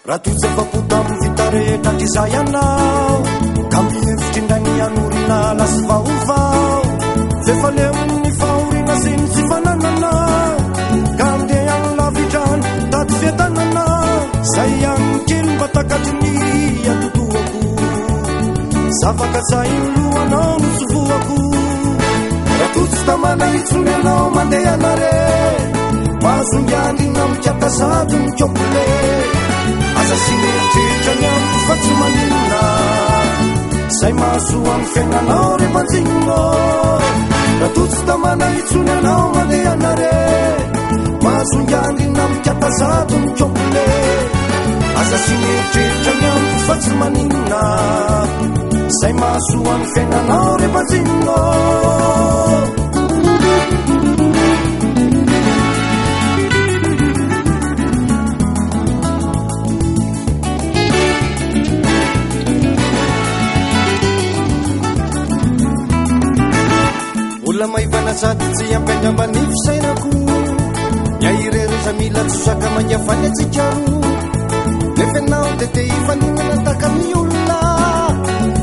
raha tojafapoto amin'ny vitarehetratra izay ianao ka mihevitry indray ny anorina lasy vaovao fefaleon'ny fahoriana sy ny tsy fanananao ka andeha any lavitrany tady fiatananao zay ihany kely mba takatry ny atotoako zavaka zay ny lohanao no sovoako raha totsy tamana itsony anao mandeha anare mahazongiandrina mikata sady ny kiompole aza sy mieritreritra ny amiko fa tsy maninona zay mahasoa amin'ny fiainanao rehefanjinino raha totsy tamana itsony anao mandeha anare mahazongiandrina mikata sady ny kiompole aza sy mieritreritra ny amiko fa tsy maninona zay mahasoa amin'ny fiainanao rehefanjinino olona maivana sady tsy ampiandrambany fisainako miahirereza mila tsosaka mangiafany atsikaro nefenao de te hifaninana takany olona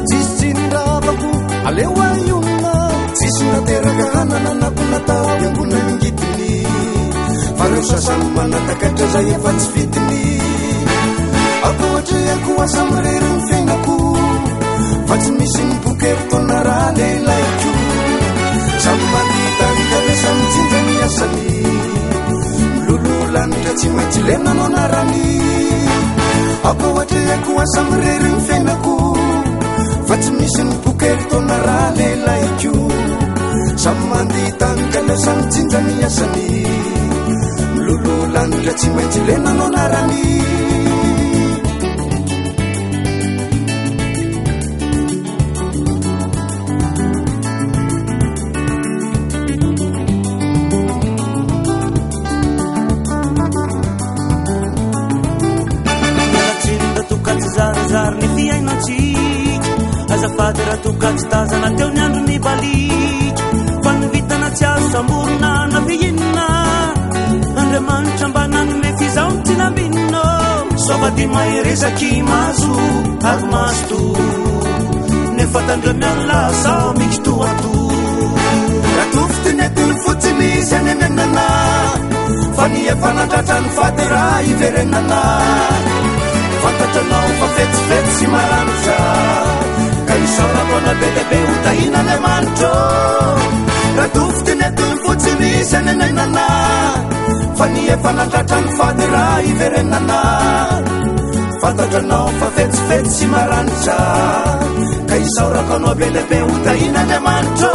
tsisy tsinravako aleo ay olona tsisy nateraka hanananako natao iangona ngitiny fa reo sasany manatakatra zay efa tsy fitiny akohatry ako asa mirery ny fiainako fa tsy misy ny bokeritaona raha leilaiko samy mandita mikavesa mitsinja miasany milololanitra tsy maintsy lenanao narany akohatry ako asa mirery ny fiainako fa tsy misy ny bokeritaona raha leilaiko samy mandita mikavesa mitsinja miasany milololanitra tsy maintsy lenanao narany ny fiainatsika azafady raha tokatsy tazana teo ny andro ny balika fa ny vitana tsy azo samborona na fihinina andriamanitra mba nanome fizao tsy nambinina sovady maherezaky mazo ary masto nefa tandremiany lasao mikitoato raha tofitynetiny fotsiny izy anenenana fa ny efanandratra ny fady raha iverenana fantatranao fa fetsifetsy sy maranitra ka isaorakona be lehibe ho tahinan'andriamanitra raha tofitynetiny fotsiny izy anenenana fa ny efanandratra ny fady raha iverenana fantatranao fa fetsifetsy sy maranitra ka isaorakona be lehibe ho tahinan'andriamanitra